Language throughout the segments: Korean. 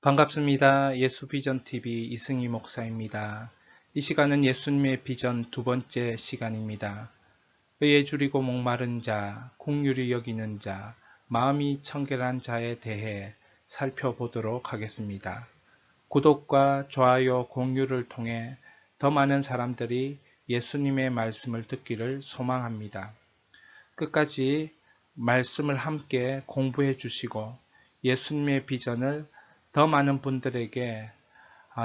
반갑습니다. 예수비전TV 이승희 목사입니다. 이 시간은 예수님의 비전 두 번째 시간입니다. 의에 줄이고 목마른 자, 긍휼히 여기는 자, 마음이 청결한 자에 대해 살펴보도록 하겠습니다. 구독과 좋아요, 공유를 통해 더 많은 사람들이 예수님의 말씀을 듣기를 소망합니다. 끝까지 말씀을 함께 공부해 주시고 예수님의 비전을 더 많은 분들에게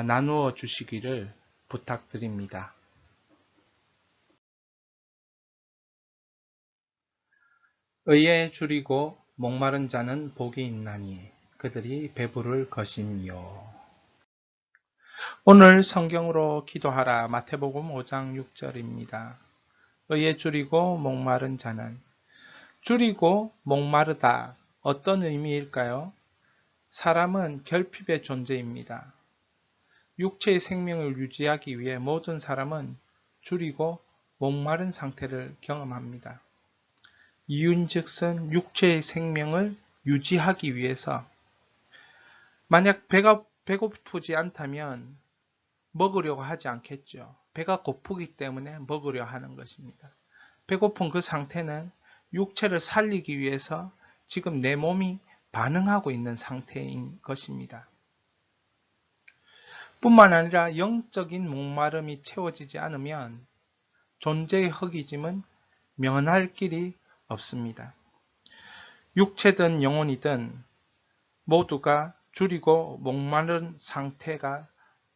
나누어 주시기를 부탁드립니다. 의에 줄이고 목마른 자는 복이 있나니 그들이 배부를 것이니요. 오늘 성경으로 기도하라. 마태복음 5장 6절입니다. 의에 줄이고 목마른 자는, 줄이고 목마르다. 어떤 의미일까요? 사람은 결핍의 존재입니다. 육체의 생명을 유지하기 위해 모든 사람은 줄이고 목마른 상태를 경험합니다. 이윤즉슨 육체의 생명을 유지하기 위해서 만약 배가 배고프지 않다면 먹으려고 하지 않겠죠. 배가 고프기 때문에 먹으려 하는 것입니다. 배고픈 그 상태는 육체를 살리기 위해서 지금 내 몸이 반응하고 있는 상태인 것입니다. 뿐만 아니라 영적인 목마름이 채워지지 않으면 존재의 허기짐은 면할 길이 없습니다. 육체든 영혼이든 모두가 줄이고 목마른 상태가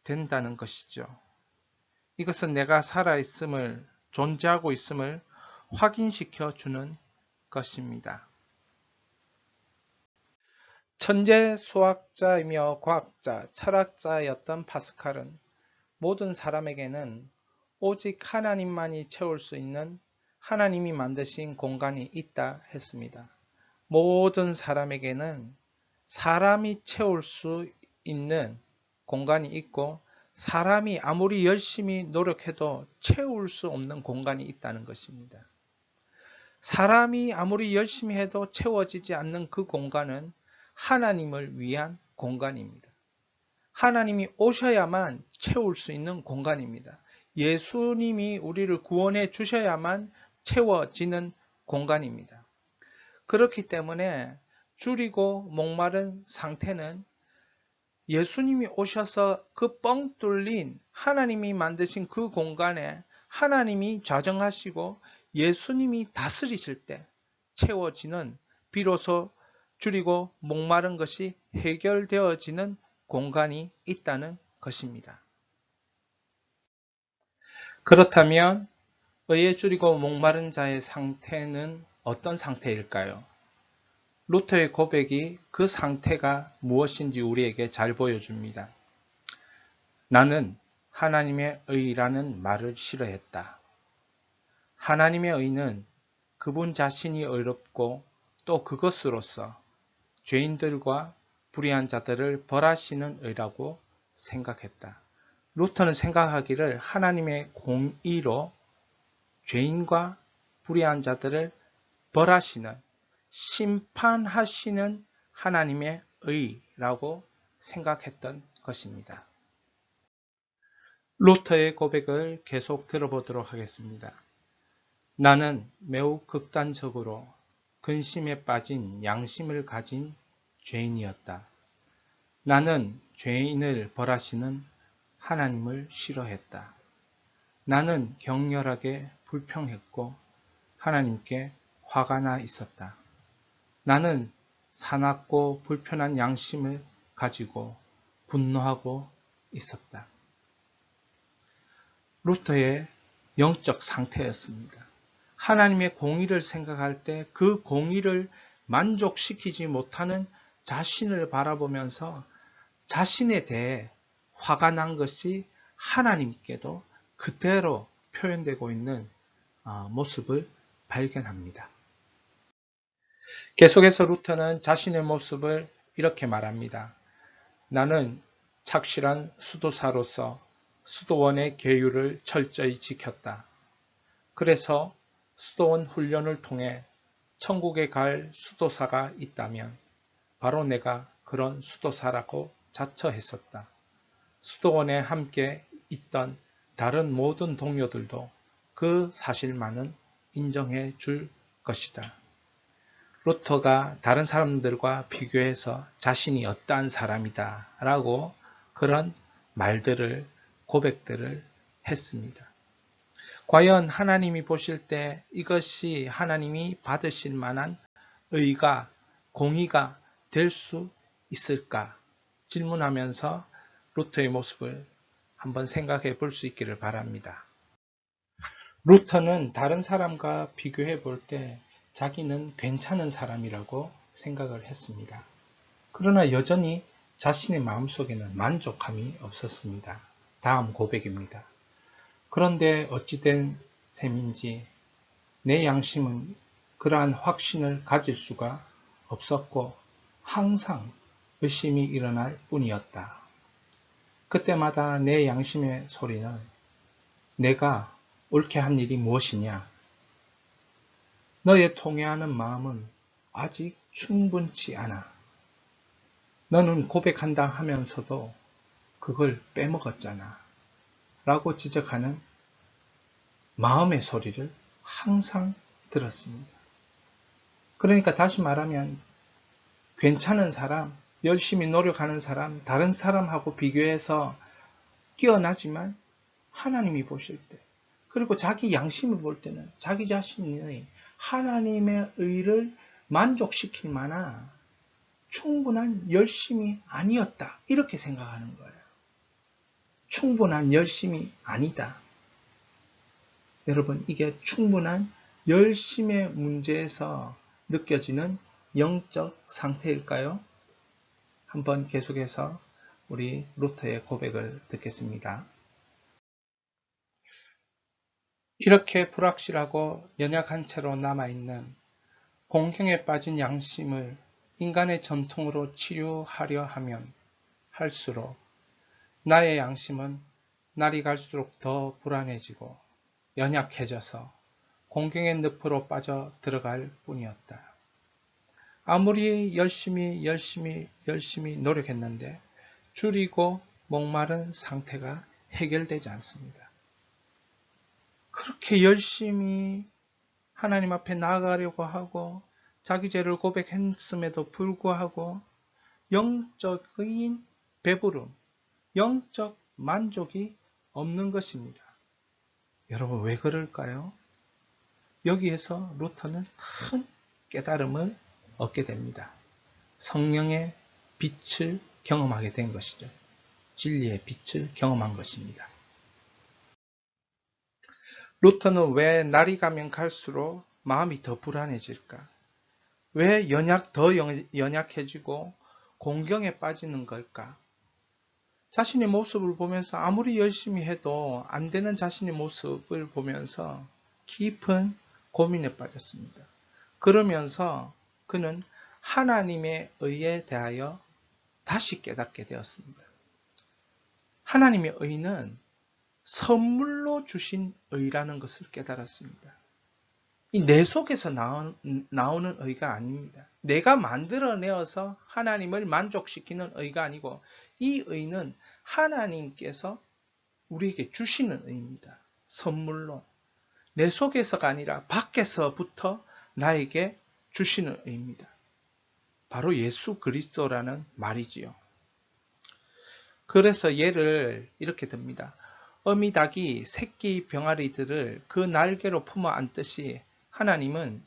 된다는 것이죠. 이것은 내가 살아있음을, 존재하고 있음을 확인시켜 주는 것입니다. 천재 수학자이며 과학자, 철학자였던 파스칼은 모든 사람에게는 오직 하나님만이 채울 수 있는 하나님이 만드신 공간이 있다 했습니다. 모든 사람에게는 사람이 채울 수 있는 공간이 있고 사람이 아무리 열심히 노력해도 채울 수 없는 공간이 있다는 것입니다. 사람이 아무리 열심히 해도 채워지지 않는 그 공간은 하나님을 위한 공간입니다. 하나님이 오셔야만 채울 수 있는 공간입니다. 예수님이 우리를 구원해 주셔야만 채워지는 공간입니다. 그렇기 때문에 줄이고 목마른 상태는 예수님이 오셔서 그 뻥 뚫린 하나님이 만드신 그 공간에 하나님이 좌정하시고 예수님이 다스리실 때 채워지는, 비로소 줄이고 목마른 것이 해결되어지는 공간이 있다는 것입니다. 그렇다면 의에 줄이고 목마른 자의 상태는 어떤 상태일까요? 루터의 고백이 그 상태가 무엇인지 우리에게 잘 보여줍니다. 나는 하나님의 의라는 말을 싫어했다. 하나님의 의는 그분 자신이 의롭고 또 그것으로서 죄인들과 불의한 자들을 벌하시는 의라고 생각했다. 루터는 생각하기를 하나님의 공의로 죄인과 불의한 자들을 벌하시는, 심판하시는 하나님의 의라고 생각했던 것입니다. 루터의 고백을 계속 들어보도록 하겠습니다. 나는 매우 극단적으로 근심에 빠진 양심을 가진 죄인이었다. 나는 죄인을 벌하시는 하나님을 싫어했다. 나는 격렬하게 불평했고 하나님께 화가 나 있었다. 나는 사납고 불편한 양심을 가지고 분노하고 있었다. 루터의 영적 상태였습니다. 하나님의 공의를 생각할 때 그 공의를 만족시키지 못하는 자신을 바라보면서 자신에 대해 화가 난 것이 하나님께도 그대로 표현되고 있는 모습을 발견합니다. 계속해서 루터는 자신의 모습을 이렇게 말합니다. 나는 착실한 수도사로서 수도원의 계율을 철저히 지켰다. 그래서 수도원 훈련을 통해 천국에 갈 수도사가 있다면 바로 내가 그런 수도사라고 자처했었다. 수도원에 함께 있던 다른 모든 동료들도 그 사실만은 인정해 줄 것이다. 루터가 다른 사람들과 비교해서 자신이 어떠한 사람이다 라고 그런 말들을, 고백들을 했습니다. 과연 하나님이 보실 때 이것이 하나님이 받으실 만한 의가, 공의가 될 수 있을까 질문하면서 루터의 모습을 한번 생각해 볼 수 있기를 바랍니다. 루터는 다른 사람과 비교해 볼 때 자기는 괜찮은 사람이라고 생각을 했습니다. 그러나 여전히 자신의 마음속에는 만족함이 없었습니다. 다음 고백입니다. 그런데 어찌된 셈인지 내 양심은 그러한 확신을 가질 수가 없었고 항상 의심이 일어날 뿐이었다. 그때마다 내 양심의 소리는 내가 옳게 한 일이 무엇이냐? 너의 통회하는 마음은 아직 충분치 않아. 너는 고백한다 하면서도 그걸 빼먹었잖아. 라고 지적하는 마음의 소리를 항상 들었습니다. 그러니까 다시 말하면 괜찮은 사람, 열심히 노력하는 사람, 다른 사람하고 비교해서 뛰어나지만 하나님이 보실 때, 그리고 자기 양심을 볼 때는 자기 자신의 하나님의 의를 만족시킬 만한 충분한 열심이 아니었다. 이렇게 생각하는 거예요. 충분한 열심이 아니다. 여러분, 이게 충분한 열심의 문제에서 느껴지는 영적 상태일까요? 한번 계속해서 우리 루터의 고백을 듣겠습니다. 이렇게 불확실하고 연약한 채로 남아있는 공경에 빠진 양심을 인간의 전통으로 치유하려 하면 할수록 나의 양심은 날이 갈수록 더 불안해지고 연약해져서 공경의 늪으로 빠져 들어갈 뿐이었다. 아무리 열심히 노력했는데 줄이고 목마른 상태가 해결되지 않습니다. 그렇게 열심히 하나님 앞에 나아가려고 하고 자기 죄를 고백했음에도 불구하고 영적인 배부름, 영적 만족이 없는 것입니다. 여러분, 왜 그럴까요? 여기에서 루터는 큰 깨달음을 얻게 됩니다. 성령의 빛을 경험하게 된 것이죠. 진리의 빛을 경험한 것입니다. 루터는 왜 날이 가면 갈수록 마음이 더 불안해질까? 왜 더 연약해지고 공경에 빠지는 걸까? 자신의 모습을 보면서 아무리 열심히 해도 안 되는 자신의 모습을 보면서 깊은 고민에 빠졌습니다. 그러면서 그는 하나님의 의에 대하여 다시 깨닫게 되었습니다. 하나님의 의는 선물로 주신 의라는 것을 깨달았습니다. 이 내 속에서 나오는 의가 아닙니다. 내가 만들어내어서 하나님을 만족시키는 의가 아니고 이 의는 하나님께서 우리에게 주시는 의입니다. 선물로. 내 속에서가 아니라 밖에서부터 나에게 주시는 의입니다. 바로 예수 그리스도라는 말이지요. 그래서 예를 이렇게 듭니다. 어미닭이 새끼 병아리들을 그 날개로 품어 안듯이 하나님은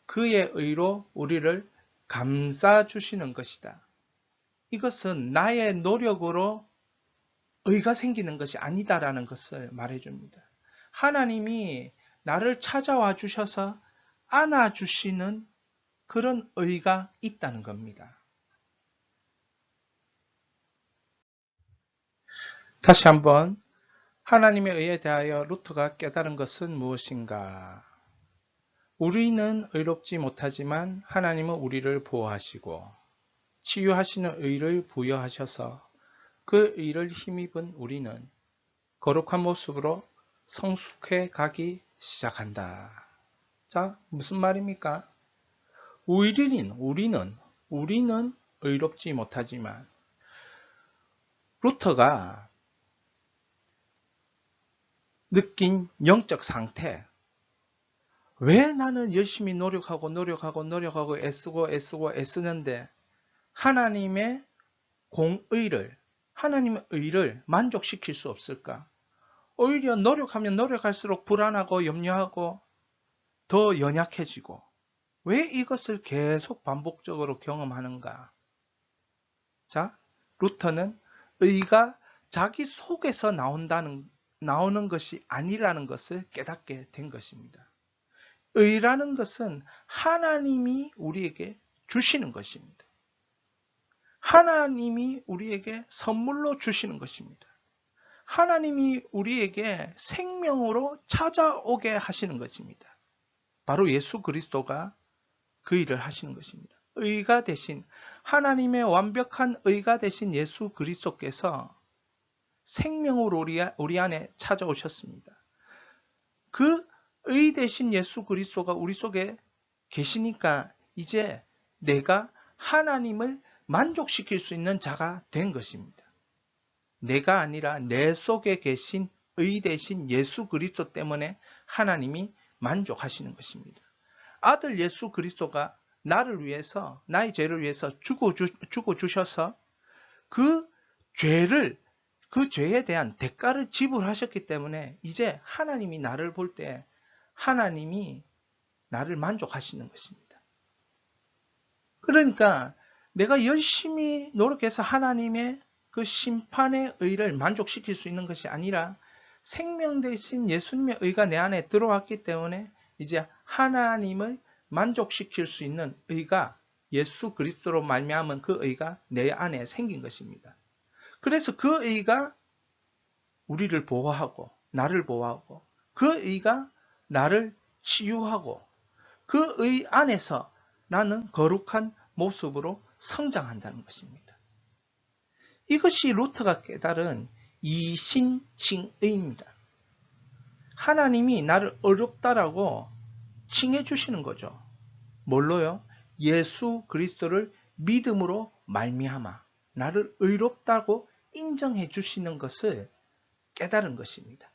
그의 의로 우리를 감싸 주시는 것이다. 이것은 나의 노력으로 의가 생기는 것이 아니다라는 것을 말해줍니다. 하나님이 나를 찾아와 주셔서 안아주시는 그런 의가 있다는 겁니다. 다시 한번 하나님의 의에 대하여 루터가 깨달은 것은 무엇인가? 우리는 의롭지 못하지만 하나님은 우리를 보호하시고 치유하시는 의를 부여하셔서 그 의를 힘입은 우리는 거룩한 모습으로 성숙해 가기 시작한다. 자, 무슨 말입니까? 우리는 의롭지 못하지만 루터가 느낀 영적 상태, 왜 나는 열심히 노력하고 애쓰는데 하나님의 하나님의 의를 만족시킬 수 없을까? 오히려 노력하면 노력할수록 불안하고 염려하고 더 연약해지고 왜 이것을 계속 반복적으로 경험하는가? 자, 루터는 의가 자기 속에서 나오는 것이 아니라는 것을 깨닫게 된 것입니다. 의라는 것은 하나님이 우리에게 주시는 것입니다. 하나님이 우리에게 선물로 주시는 것입니다. 하나님이 우리에게 생명으로 찾아오게 하시는 것입니다. 바로 예수 그리스도가 그 일을 하시는 것입니다. 의가 되신 하나님의 완벽한 의가 되신 예수 그리스도께서 생명으로 우리 안에 찾아오셨습니다. 그 의 되신 예수 그리스도가 우리 속에 계시니까 이제 내가 하나님을 만족시킬 수 있는 자가 된 것입니다. 내가 아니라 내 속에 계신 의 되신 예수 그리스도 때문에 하나님이 만족하시는 것입니다. 아들 예수 그리스도가 나를 위해서, 나의 죄를 위해서 죽어 주셔서 그 죄에 대한 대가를 지불하셨기 때문에 이제 하나님이 나를 볼 때 하나님이 나를 만족하시는 것입니다. 그러니까 내가 열심히 노력해서 하나님의 그 심판의 의를 만족시킬 수 있는 것이 아니라 생명 대신 예수님의 의가 내 안에 들어왔기 때문에 이제 하나님을 만족시킬 수 있는 의가 예수 그리스도로 말미암은 그 의가 내 안에 생긴 것입니다. 그래서 그 의가 우리를 보호하고 나를 보호하고 그 의가 나를 치유하고 그 의 안에서 나는 거룩한 모습으로 성장한다는 것입니다. 이것이 루터가 깨달은 이신칭의입니다. 하나님이 나를 어렵다라고 칭해 주시는 거죠. 뭘로요? 예수 그리스도를 믿음으로 말미암아 나를 의롭다고 인정해 주시는 것을 깨달은 것입니다.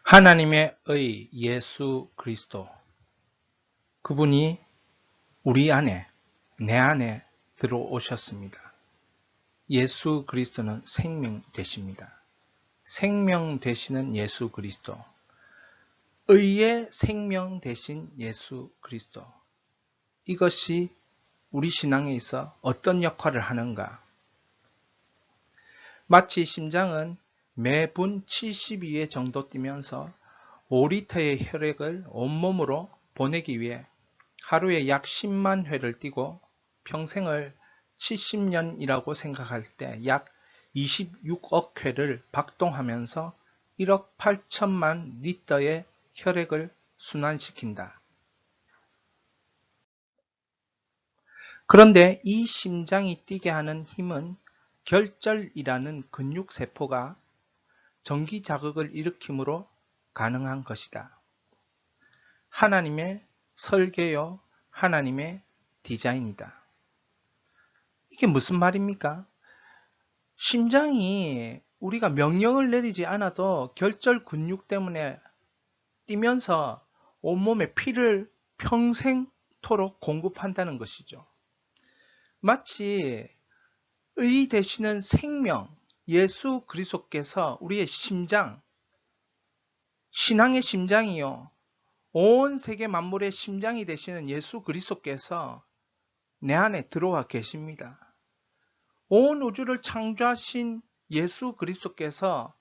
하나님의 의 예수 그리스도, 그분이 우리 안에, 내 안에 들어오셨습니다. 예수 그리스도는 생명 되십니다. 생명 되시는 예수 그리스도, 의의 생명 되신 예수 그리스도, 이것이 우리 신앙에 있어 어떤 역할을 하는가? 마치 심장은 매분 72회 정도 뛰면서 5리터의 혈액을 온몸으로 보내기 위해 하루에 약 10만 회를 뛰고 평생을 70년이라고 생각할 때 약 26억 회를 박동하면서 1억 8천만 리터의 혈액을 순환시킨다. 그런데 이 심장이 뛰게 하는 힘은 결절이라는 근육세포가 전기 자극을 일으킴으로 가능한 것이다. 하나님의 설계요, 하나님의 디자인이다. 이게 무슨 말입니까? 심장이 우리가 명령을 내리지 않아도 결절 근육 때문에 뛰면서 온몸에 피를 평생토록 공급한다는 것이죠. 마치 의 되시는 생명, 예수 그리스도께서 우리의 심장, 신앙의 심장이요, 온 세계 만물의 심장이 되시는 예수 그리스도께서 내 안에 들어와 계십니다. 온 우주를 창조하신 예수 그리스도께서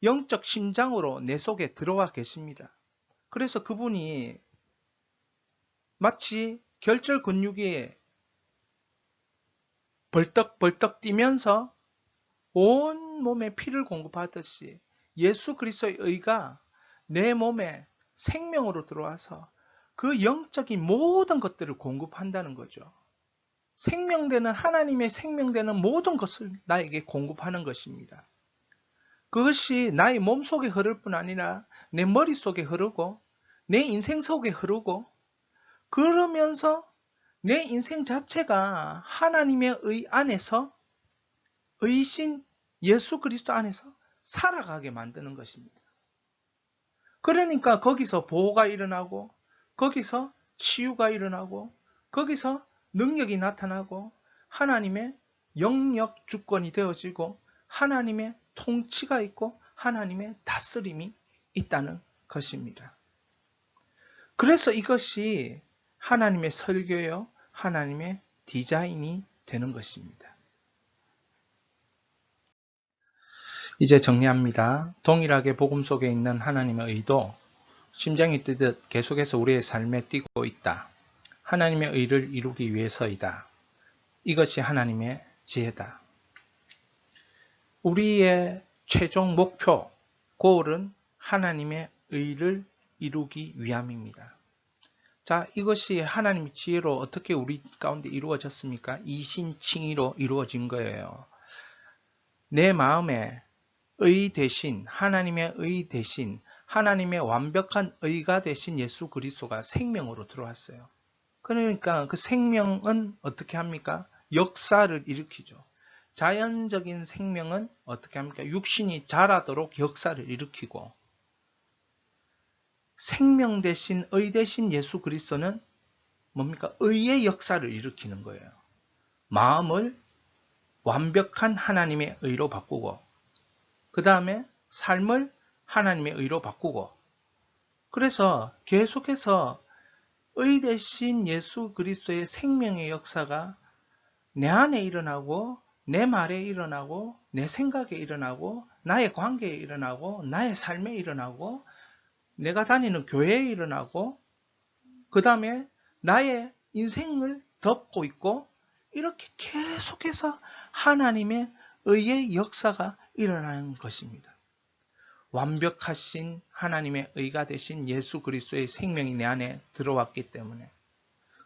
영적 심장으로 내 속에 들어와 계십니다. 그래서 그분이 마치 결절 근육이 벌떡벌떡 뛰면서 온 몸에 피를 공급하듯이 예수 그리스도의 의가 내 몸에 생명으로 들어와서 그 영적인 모든 것들을 공급한다는 거죠. 생명되는 하나님의 생명되는 모든 것을 나에게 공급하는 것입니다. 그것이 나의 몸속에 흐를 뿐 아니라 내 머릿속에 흐르고 내 인생 속에 흐르고 그러면서 내 인생 자체가 하나님의 의 안에서 의신 예수 그리스도 안에서 살아가게 만드는 것입니다. 그러니까 거기서 보호가 일어나고 거기서 치유가 일어나고 거기서 능력이 나타나고 하나님의 영역 주권이 되어지고 하나님의 통치가 있고 하나님의 다스림이 있다는 것입니다. 그래서 이것이 하나님의 설교요, 하나님의 디자인이 되는 것입니다. 이제 정리합니다. 동일하게 복음 속에 있는 하나님의 의도, 심장이 뛰듯 계속해서 우리의 삶에 뛰고 있다. 하나님의 의를 이루기 위해서이다. 이것이 하나님의 지혜다. 우리의 최종 목표, 골은 하나님의 의를 이루기 위함입니다. 자, 이것이 하나님의 지혜로 어떻게 우리 가운데 이루어졌습니까? 이신칭의로 이루어진 거예요. 내 마음에 의 대신, 하나님의 의 대신, 하나님의 완벽한 의가 되신 예수 그리스도가 생명으로 들어왔어요. 그러니까 그 생명은 어떻게 합니까? 역사를 일으키죠. 자연적인 생명은 어떻게 합니까? 육신이 자라도록 역사를 일으키고, 생명 대신 의 대신 예수 그리스도는 뭡니까? 의의 역사를 일으키는 거예요. 마음을 완벽한 하나님의 의로 바꾸고, 그 다음에 삶을 하나님의 의로 바꾸고, 그래서 계속해서 의 대신 예수 그리스도의 생명의 역사가 내 안에 일어나고, 내 말에 일어나고, 내 생각에 일어나고, 나의 관계에 일어나고, 나의 삶에 일어나고, 내가 다니는 교회에 일어나고, 그 다음에 나의 인생을 덮고 있고, 이렇게 계속해서 하나님의 의의 역사가 일어나는 것입니다. 완벽하신 하나님의 의가 되신 예수 그리스도의 생명이 내 안에 들어왔기 때문에.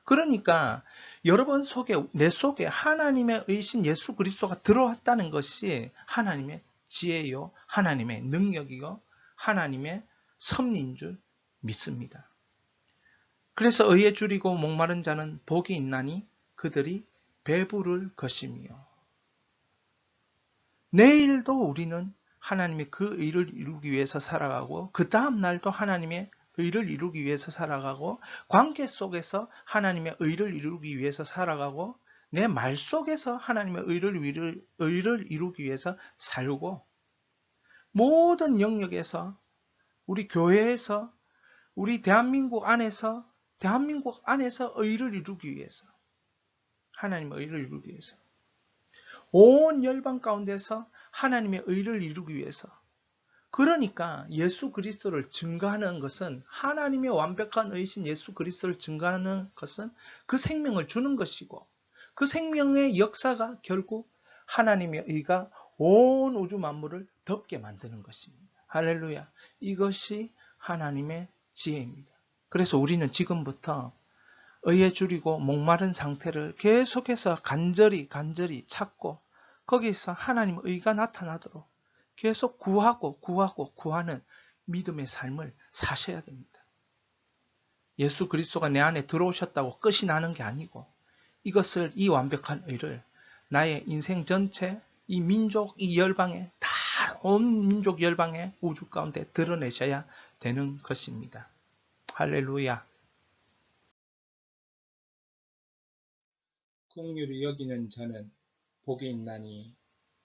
그러니까 여러분 속에, 내 속에 하나님의 의신 예수 그리스도가 들어왔다는 것이 하나님의 지혜요, 하나님의 능력이요, 하나님의 섭리인 줄 믿습니다. 그래서 의에 줄이고 목마른 자는 복이 있나니 그들이 배부를 것이며, 내일도 우리는 하나님의 그 의를 이루기 위해서 살아가고, 그 다음 날도 하나님의 의를 이루기 위해서 살아가고, 관계 속에서 하나님의 의를 이루기 위해서 살아가고, 내 말 속에서 하나님의 의를 이루기 위해서 살고, 모든 영역에서, 우리 교회에서, 우리 대한민국 안에서 의를 이루기 위해서, 하나님의 의를 이루기 위해서, 온 열방 가운데서 하나님의 의를 이루기 위해서. 그러니까 예수 그리스도를 증거하는 것은, 하나님의 완벽한 의신 예수 그리스도를 증거하는 것은 그 생명을 주는 것이고, 그 생명의 역사가 결국 하나님의 의가 온 우주 만물을 덮게 만드는 것입니다. 할렐루야. 이것이 하나님의 지혜입니다. 그래서 우리는 지금부터 의에 줄이고 목마른 상태를 계속해서 간절히 찾고, 거기서 하나님의 의가 나타나도록 계속 구하는 믿음의 삶을 사셔야 됩니다. 예수 그리스도가 내 안에 들어오셨다고 끝이 나는 게 아니고, 이것을, 이 완벽한 의를 나의 인생 전체, 이 민족, 이 열방에, 다 온 민족 열방의 우주 가운데 드러내셔야 되는 것입니다. 할렐루야. 긍휼히 여기는 자는 복이 있나니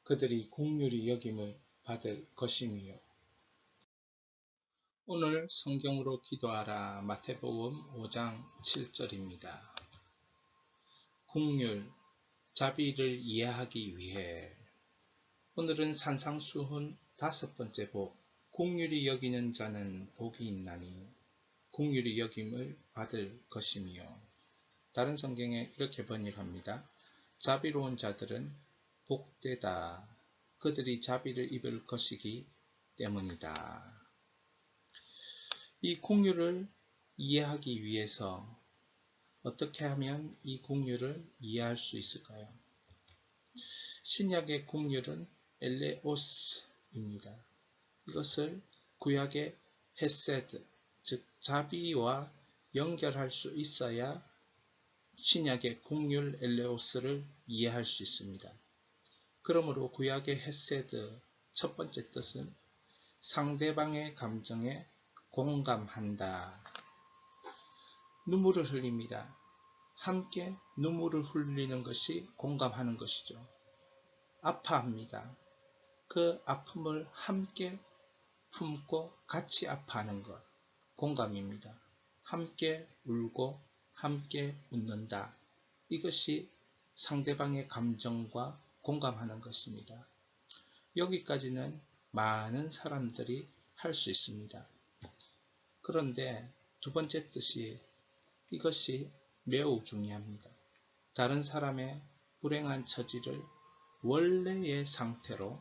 그들이 긍휼히 여김을 받을 것이며. 오늘 성경으로 기도하라. 마태복음 5장 7절입니다. 긍휼, 자비를 이해하기 위해 오늘은 산상수훈 5번째 복, 긍휼히 여기는 자는 복이 있나니 긍휼히 여김을 받을 것이며. 다른 성경에 이렇게 번역합니다. 자비로운 자들은 복되다. 그들이 자비를 입을 것이기 때문이다. 이 긍휼을 이해하기 위해서 어떻게 하면 이 긍휼을 이해할 수 있을까요? 신약의 긍휼은 엘레오스입니다. 이것을 구약의 헤세드, 즉 자비와 연결할 수 있어야 신약의 국률 엘레오스를 이해할 수 있습니다. 그러므로 구약의 헤세드 첫 번째 뜻은 상대방의 감정에 공감한다. 눈물을 흘립니다. 함께 눈물을 흘리는 것이 공감하는 것이죠. 아파합니다. 그 아픔을 함께 품고 같이 아파하는 것, 공감입니다. 함께 울고 함께 웃는다. 이것이 상대방의 감정과 공감하는 것입니다. 여기까지는 많은 사람들이 할 수 있습니다. 그런데 두 번째 뜻이 이것이 매우 중요합니다. 다른 사람의 불행한 처지를 원래의 상태로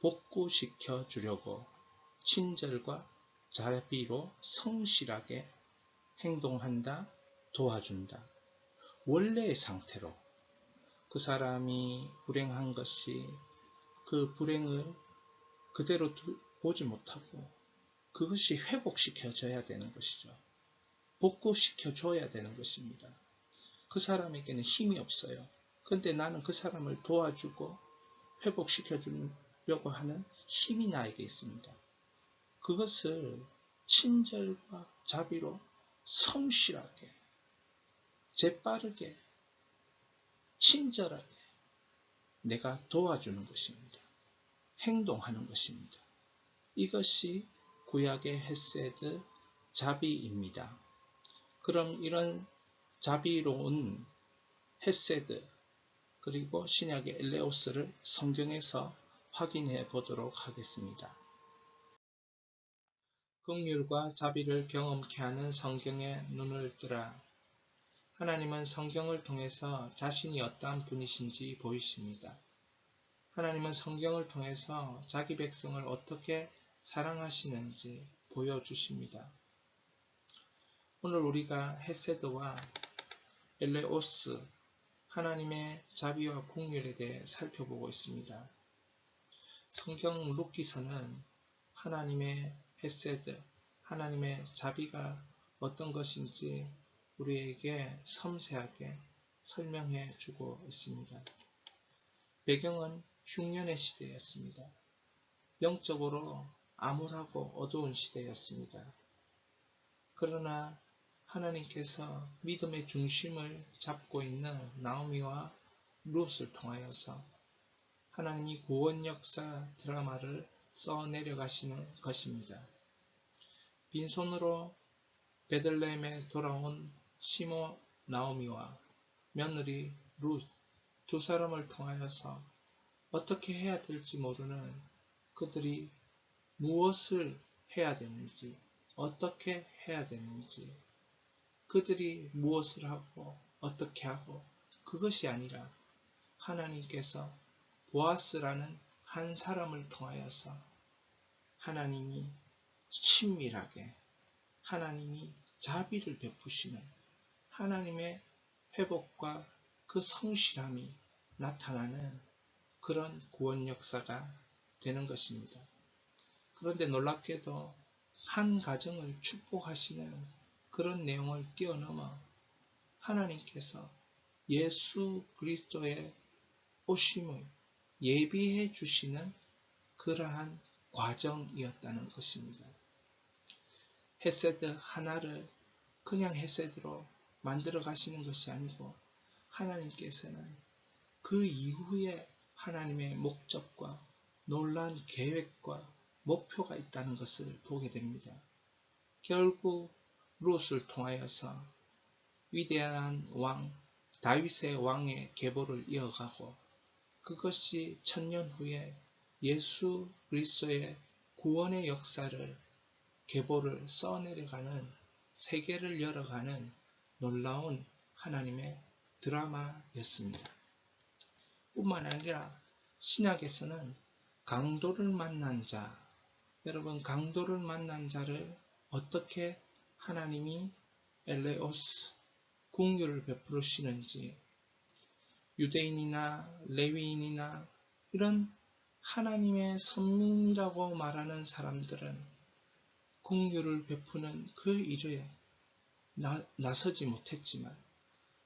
복구시켜 주려고 친절과 자비로 성실하게 행동한다, 도와준다. 원래의 상태로 그 사람이 불행한 것이 그 불행을 그대로 보지 못하고 그것이 회복시켜져야 되는 것이죠. 복구시켜줘야 되는 것입니다. 그 사람에게는 힘이 없어요. 그런데 나는 그 사람을 도와주고 회복시켜주려고 하는 힘이 나에게 있습니다. 그것을 친절과 자비로 성실하게, 재빠르게, 친절하게 내가 도와주는 것입니다. 행동하는 것입니다. 이것이 구약의 헤세드 자비입니다. 그럼 이런 자비로운 헤세드 그리고 신약의 엘레오스를 성경에서 확인해 보도록 하겠습니다. 긍휼과 자비를 경험케 하는 성경의 눈을 뜨라. 하나님은 성경을 통해서 자신이 어떠한 분이신지 보이십니다. 하나님은 성경을 통해서 자기 백성을 어떻게 사랑하시는지 보여주십니다. 오늘 우리가 헤세드와 엘레오스, 하나님의 자비와 긍휼에 대해 살펴보고 있습니다. 성경 룻기서는 하나님의 헤세드, 하나님의 자비가 어떤 것인지 우리에게 섬세하게 설명해 주고 있습니다. 배경은 흉년의 시대였습니다. 영적으로 암울하고 어두운 시대였습니다. 그러나 하나님께서 믿음의 중심을 잡고 있는 나오미와 룻을 통하여서 하나님이 구원 역사 드라마를 써내려가시는 것입니다. 빈손으로 베들레헴에 돌아온 시모 나오미와 며느리 룻 두 사람을 통하여서 어떻게 해야 될지 모르는 그들이 무엇을 해야 되는지, 어떻게 해야 되는지, 그들이 무엇을 하고 어떻게 하고 그것이 아니라 하나님께서 보아스라는 한 사람을 통하여서 하나님이 친밀하게 하나님이 자비를 베푸시는 하나님의 회복과 그 성실함이 나타나는 그런 구원 역사가 되는 것입니다. 그런데 놀랍게도 한 가정을 축복하시는 그런 내용을 뛰어넘어 하나님께서 예수 그리스도의 오심을 예비해 주시는 그러한 과정이었다는 것입니다. 헤세드 하나를 그냥 헤세드로 만들어 가시는 것이 아니고 하나님께서는 그 이후에 하나님의 목적과 놀라운 계획과 목표가 있다는 것을 보게 됩니다. 결국 룻을 통하여서 위대한 왕 다윗의 왕의 계보를 이어가고 그것이 천년 후에 예수 그리스도의 구원의 역사를 계보를 써내려가는 세계를 열어가는 놀라운 하나님의 드라마였습니다. 뿐만 아니라 신약에서는 강도를 만난 자, 여러분 강도를 만난 자를 어떻게 하나님이 엘레오스, 긍휼을 베푸시는지 유대인이나 레위인이나 이런 하나님의 선민이라고 말하는 사람들은 긍휼을 베푸는 그 일에 나서지 못했지만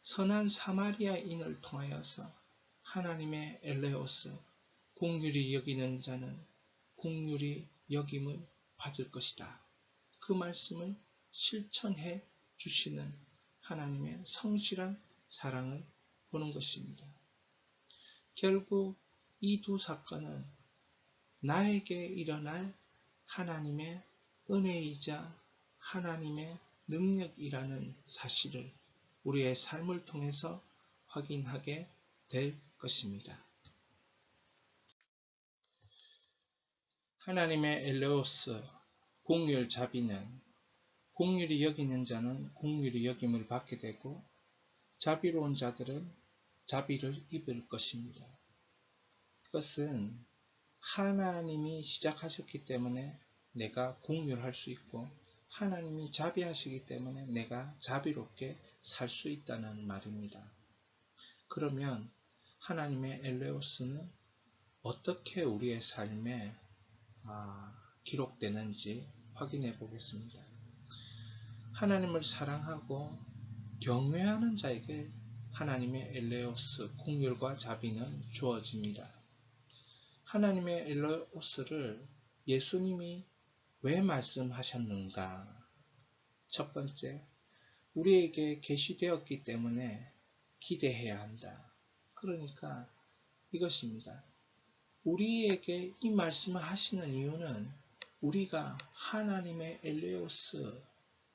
선한 사마리아인을 통하여서 하나님의 엘레오스, 긍휼히 여기는 자는 긍휼히 여김을 받을 것이다. 그 말씀을 실천해 주시는 하나님의 성실한 사랑을 보는 것입니다. 결국 이 두 사건은 나에게 일어날 하나님의 은혜이자 하나님의 능력이라는 사실을 우리의 삶을 통해서 확인하게 될 것입니다. 하나님의 엘레오스, 긍휼 자비는 긍휼히 여기는 자는 긍휼히 여김을 받게 되고 자비로운 자들은 자비를 입을 것입니다. 그것은 하나님이 시작하셨기 때문에 내가 긍휼할 수 있고 하나님이 자비하시기 때문에 내가 자비롭게 살 수 있다는 말입니다. 그러면 하나님의 엘레오스는 어떻게 우리의 삶에 기록되는지 확인해 보겠습니다. 하나님을 사랑하고 경외하는 자에게 하나님의 엘레오스, 긍휼과 자비는 주어집니다. 하나님의 엘레오스를 예수님이 왜 말씀하셨는가? 첫 번째, 우리에게 계시되었기 때문에 기대해야 한다. 그러니까 이것입니다. 우리에게 이 말씀을 하시는 이유는 우리가 하나님의 엘레오스,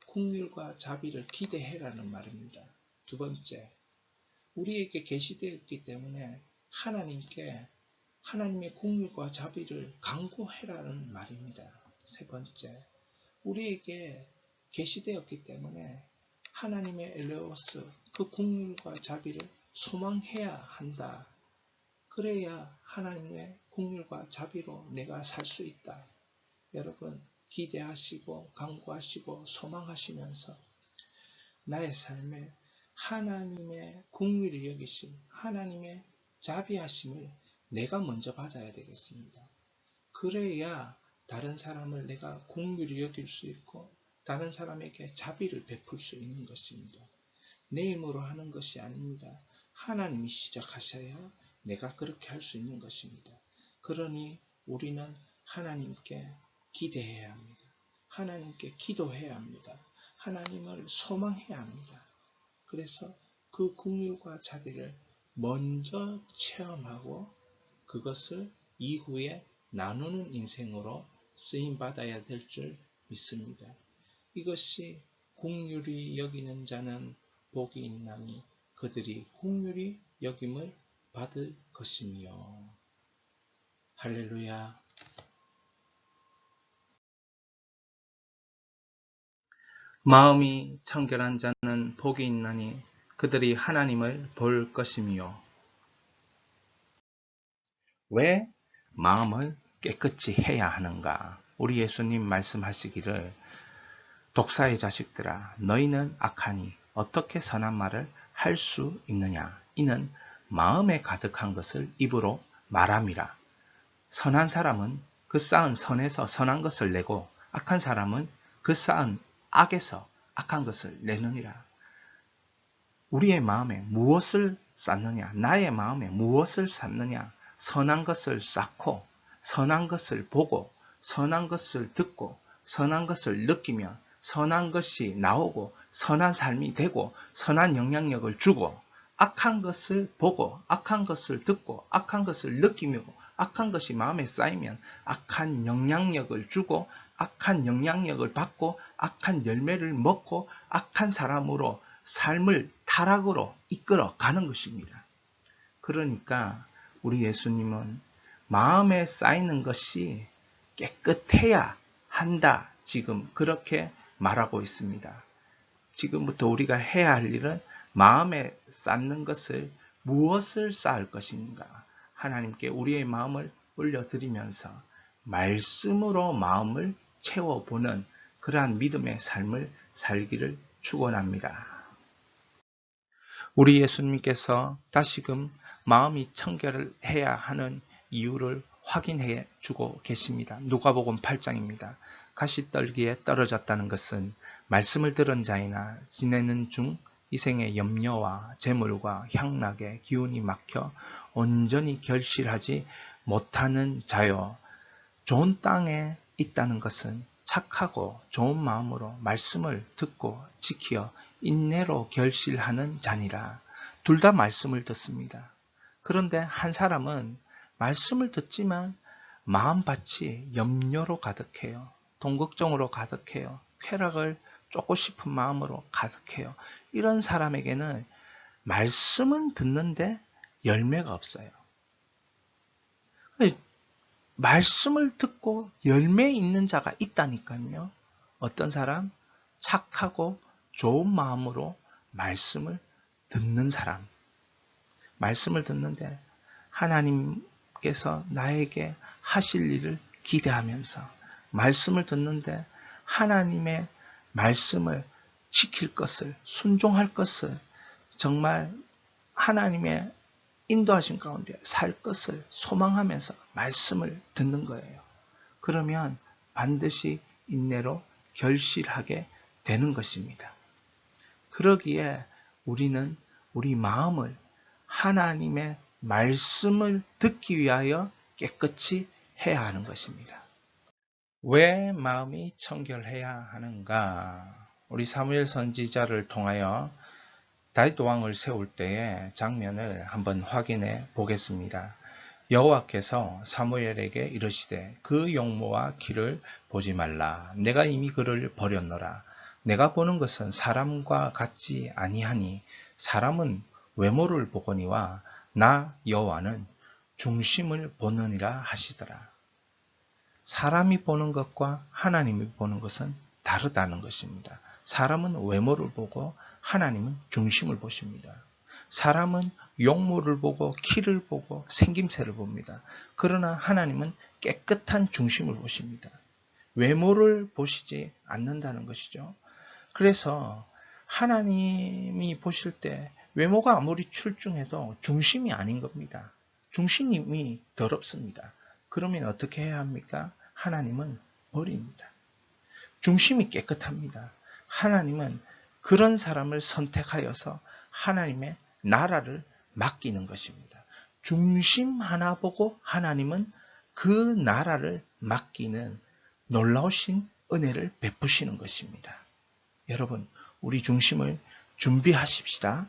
긍휼과 자비를 기대해라는 말입니다. 두 번째, 우리에게 계시되었기 때문에 하나님께 하나님의 긍휼과 자비를 간구해라는 말입니다. 세 번째, 우리에게 계시되었기 때문에 하나님의 엘레오스, 그 긍휼과 자비를 소망해야 한다. 그래야 하나님의 긍휼과 자비로 내가 살 수 있다. 여러분, 기대하시고 간구하시고 소망하시면서 나의 삶에 하나님의 긍휼히 여기심, 하나님의 자비하심을 내가 먼저 받아야 되겠습니다. 그래야 다른 사람을 내가 긍휼히 여길 수 있고 다른 사람에게 자비를 베풀 수 있는 것입니다. 내 힘으로 하는 것이 아닙니다. 하나님이 시작하셔야 내가 그렇게 할 수 있는 것입니다. 그러니 우리는 하나님께 기대해야 합니다. 하나님께 기도해야 합니다. 하나님을 소망해야 합니다. 그래서 그 긍휼과 자비를 먼저 체험하고 그것을 이후에 나누는 인생으로 쓰임받아야 될 줄 믿습니다. 이것이 긍휼히 여기는 자는 복이 있나니 그들이 긍휼히 여김을 받을 것이며. 할렐루야. 마음이 청결한 자는 복이 있나니 그들이 하나님을 볼 것이며. 왜 마음을 깨끗이 해야 하는가? 우리 예수님 말씀하시기를 독사의 자식들아 너희는 악하니 어떻게 선한 말을 할 수 있느냐? 이는 마음에 가득한 것을 입으로 말함이라. 선한 사람은 그 쌓은 선에서 선한 것을 내고 악한 사람은 그 쌓은 악에서 악한 것을 내느니라. 우리의 마음에 무엇을 쌓느냐? 나의 마음에 무엇을 쌓느냐? 선한 것을 쌓고 선한 것을 보고 선한 것을 듣고 선한 것을 느끼며 선한 것이 나오고 선한 삶이 되고 선한 영향력을 주고 악한 것을 보고 악한 것을 듣고 악한 것을 느끼며 악한 것이 마음에 쌓이면 악한 영향력을 주고 악한 영향력을 받고 악한 열매를 먹고 악한 사람으로 삶을 타락으로 이끌어 가는 것입니다. 그러니까 우리 예수님은 마음에 쌓이는 것이 깨끗해야 한다. 지금 그렇게 말하고 있습니다. 지금부터 우리가 해야 할 일은 마음에 쌓는 것을 무엇을 쌓을 것인가? 하나님께 우리의 마음을 올려드리면서 말씀으로 마음을 채워보는 그러한 믿음의 삶을 살기를 축원합니다. 우리 예수님께서 다시금 마음이 청결해야 하는 이유를 확인해 주고 계십니다. 누가복음 8장입니다. 가시떨기에 떨어졌다는 것은 말씀을 들은 자이나 지내는 중 이 생의 염려와 재물과 향락의 기운이 막혀 온전히 결실하지 못하는 자요. 좋은 땅에 있다는 것은 착하고 좋은 마음으로 말씀을 듣고 지키어 인내로 결실하는 자니라. 둘 다 말씀을 듣습니다. 그런데 한 사람은 말씀을 듣지만 마음밭이 염려로 가득해요. 돈 걱정으로 가득해요. 쾌락을 쫓고 싶은 마음으로 가득해요. 이런 사람에게는 말씀은 듣는데 열매가 없어요. 말씀을 듣고 열매 있는 자가 있다니까요. 어떤 사람? 착하고 좋은 마음으로 말씀을 듣는 사람. 말씀을 듣는데 하나님께서 나에게 하실 일을 기대하면서 말씀을 듣는데 하나님의 말씀을 지킬 것을, 순종할 것을, 정말 하나님의 인도하신 가운데 살 것을 소망하면서 말씀을 듣는 거예요. 그러면 반드시 인내로 결실하게 되는 것입니다. 그러기에 우리는 우리 마음을 하나님의 말씀을 듣기 위하여 깨끗이 해야 하는 것입니다. 왜 마음이 청결해야 하는가? 우리 사무엘 선지자를 통하여 다윗 왕을 세울 때의 장면을 한번 확인해 보겠습니다. 여호와께서 사무엘에게 이르시되 그 용모와 키를 보지 말라. 내가 이미 그를 버렸노라. 내가 보는 것은 사람과 같지 아니하니 사람은 외모를 보거니와 나 여호와는 중심을 보느니라 하시더라. 사람이 보는 것과 하나님이 보는 것은 다르다는 것입니다. 사람은 외모를 보고 하나님은 중심을 보십니다. 사람은 용모를 보고 키를 보고 생김새를 봅니다. 그러나 하나님은 깨끗한 중심을 보십니다. 외모를 보시지 않는다는 것이죠. 그래서 하나님이 보실 때 외모가 아무리 출중해도 중심이 아닌 겁니다. 중심이 더럽습니다. 그러면 어떻게 해야 합니까? 하나님은 버립니다. 중심이 깨끗합니다. 하나님은 그런 사람을 선택하여서 하나님의 나라를 맡기는 것입니다. 중심 하나 보고 하나님은 그 나라를 맡기는 놀라우신 은혜를 베푸시는 것입니다. 여러분, 우리 중심을 준비하십시다.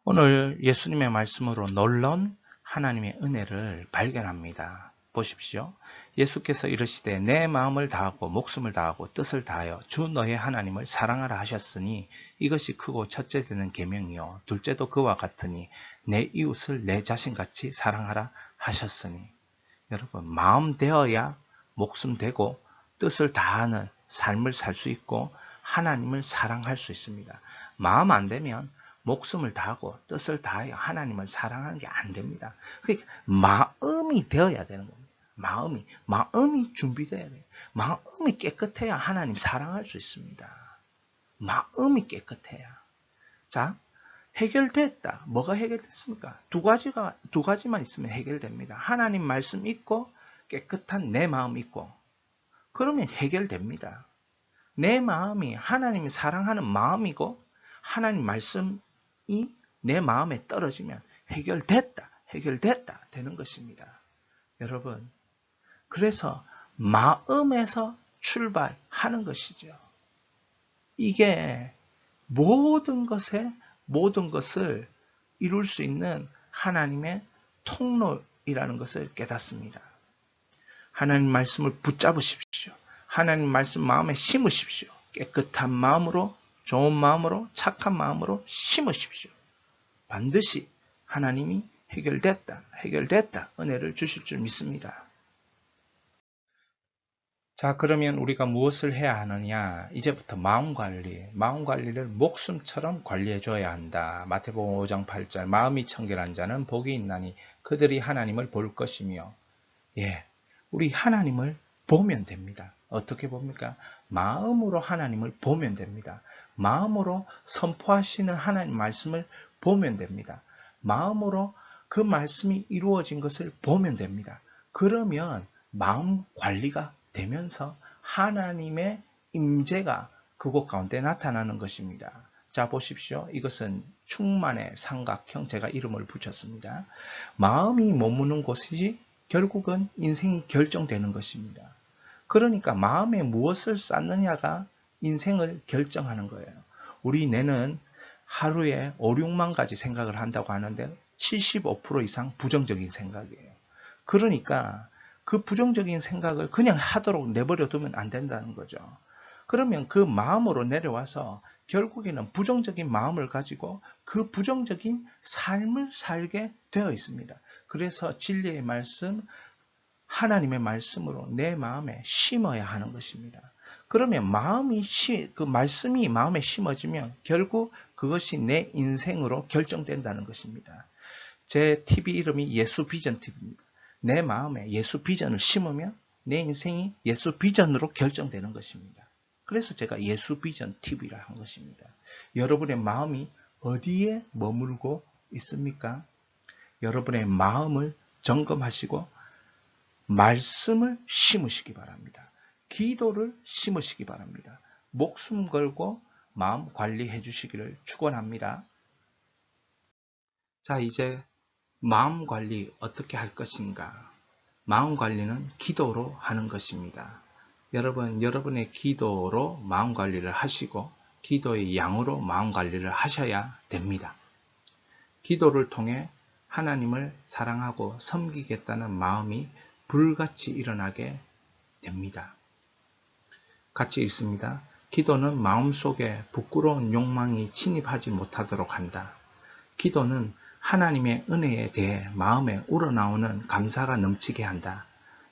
오늘 예수님의 말씀으로 놀라운 하나님의 은혜를 발견합니다. 보십시오. 예수께서 이르시되 내 마음을 다하고 목숨을 다하고 뜻을 다하여 주 너의 하나님을 사랑하라 하셨으니 이것이 크고 첫째 되는 계명이요 둘째도 그와 같으니 내 이웃을 내 자신같이 사랑하라 하셨으니. 여러분, 마음 되어야 목숨 되고 뜻을 다하는 삶을 살 수 있고 하나님을 사랑할 수 있습니다. 마음 안 되면 목숨을 다하고 뜻을 다하여 하나님을 사랑하는 게 안 됩니다. 그러니까 마음이 되어야 되는 겁니다. 마음이 준비되어야 돼요. 마음이 깨끗해야 하나님 사랑할 수 있습니다. 마음이 깨끗해야. 자, 해결됐다. 뭐가 해결됐습니까? 두 가지만 있으면 해결됩니다. 하나님 말씀 있고 깨끗한 내 마음 있고 그러면 해결됩니다. 내 마음이 하나님이 사랑하는 마음이고 하나님 말씀이 내 마음에 떨어지면 해결됐다 되는 것입니다. 여러분, 그래서 마음에서 출발하는 것이죠. 이게 모든 것을 이룰 수 있는 하나님의 통로이라는 것을 깨닫습니다. 하나님 말씀을 붙잡으십시오. 하나님 말씀 마음에 심으십시오. 깨끗한 마음으로, 좋은 마음으로, 착한 마음으로 심으십시오. 반드시 하나님이 해결됐다 은혜를 주실 줄 믿습니다. 자, 그러면 우리가 무엇을 해야 하느냐? 이제부터 마음 관리를 목숨처럼 관리해 줘야 한다. 마태복음 5장 8절 마음이 청결한 자는 복이 있나니 그들이 하나님을 볼 것이며. 우리 하나님을 보면 됩니다. 어떻게 봅니까? 마음으로 하나님을 보면 됩니다. 마음으로 선포하시는 하나님 말씀을 보면 됩니다. 마음으로 그 말씀이 이루어진 것을 보면 됩니다. 그러면 마음 관리가 되면서 하나님의 임재가 그곳 가운데 나타나는 것입니다. 자, 보십시오. 이것은 충만의 삼각형, 제가 이름을 붙였습니다. 마음이 머무는 곳이 결국은 인생이 결정되는 것입니다. 그러니까 마음에 무엇을 쌓느냐가 인생을 결정하는 거예요. 우리 뇌는 하루에 5, 6만 가지 생각을 한다고 하는데 75% 이상 부정적인 생각이에요. 그러니까 그 부정적인 생각을 그냥 하도록 내버려 두면 안 된다는 거죠. 그러면 그 마음으로 내려와서 결국에는 부정적인 마음을 가지고 그 부정적인 삶을 살게 되어 있습니다. 그래서 진리의 말씀, 하나님의 말씀으로 내 마음에 심어야 하는 것입니다. 그러면 그 말씀이 마음에 심어지면 결국 그것이 내 인생으로 결정된다는 것입니다. 제 TV 이름이 예수 비전 TV입니다. 내 마음에 예수 비전을 심으면 내 인생이 예수 비전으로 결정되는 것입니다. 그래서 제가 예수 비전 TV라 한 것입니다. 여러분의 마음이 어디에 머물고 있습니까? 여러분의 마음을 점검하시고 말씀을 심으시기 바랍니다. 기도를 심으시기 바랍니다. 목숨 걸고 마음 관리해 주시기를 축원합니다. 자, 이제 마음 관리 어떻게 할 것인가? 마음 관리는 기도로 하는 것입니다. 여러분, 여러분의 기도로 마음 관리를 하시고 기도의 양으로 마음 관리를 하셔야 됩니다. 기도를 통해 하나님을 사랑하고 섬기겠다는 마음이 불같이 일어나게 됩니다. 같이 읽습니다. 기도는 마음속에 부끄러운 욕망이 침입하지 못하도록 한다. 기도는 하나님의 은혜에 대해 마음에 우러나오는 감사가 넘치게 한다.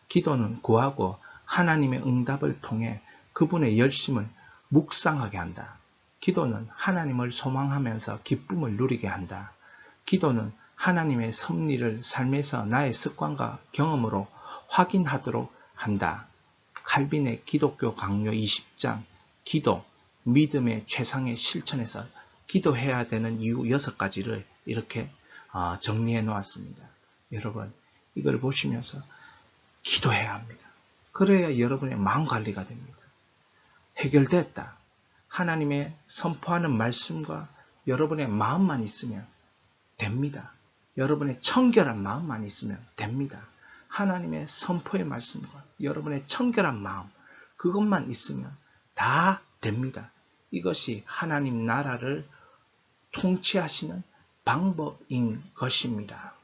기도는 구하고 하나님의 응답을 통해 그분의 열심을 묵상하게 한다. 기도는 하나님을 소망하면서 기쁨을 누리게 한다. 기도는 하나님의 섭리를 삶에서 나의 습관과 경험으로 확인하도록 한다. 칼빈의 기독교 강요 20장 기도, 믿음의 최상의 실천에서 기도해야 되는 이유 6가지를 이렇게 정리해 놓았습니다. 여러분, 이걸 보시면서 기도해야 합니다. 그래야 여러분의 마음 관리가 됩니다. 해결됐다. 하나님의 선포하는 말씀과 여러분의 마음만 있으면 됩니다. 여러분의 청결한 마음만 있으면 됩니다. 하나님의 선포의 말씀과 여러분의 청결한 마음, 그것만 있으면 다 됩니다. 이것이 하나님 나라를 통치하시는 방법인 것입니다.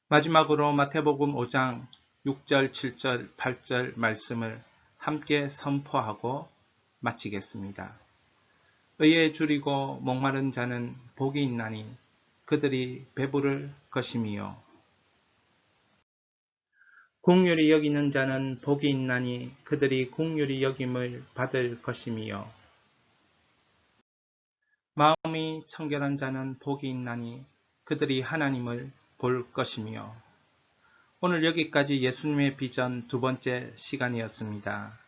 마지막으로 마태복음 5장 6절, 7절, 8절 말씀을 함께 선포하고 마치겠습니다. 의에 줄이고 목마른 자는 복이 있나니 그들이 배부를 것임이요. 긍휼히 여기는 자는 복이 있나니 그들이 긍휼히 여김을 받을 것임이요. 마음이 청결한 자는 복이 있나니 그들이 하나님을 볼 것이며. 오늘 여기까지 예수님의 비전 2번째 시간이었습니다.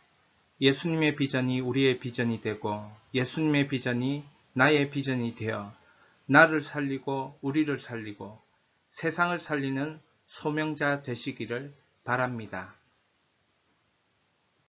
예수님의 비전이 우리의 비전이 되고 예수님의 비전이 나의 비전이 되어 나를 살리고 우리를 살리고 세상을 살리는 소명자 되시기를 바랍니다.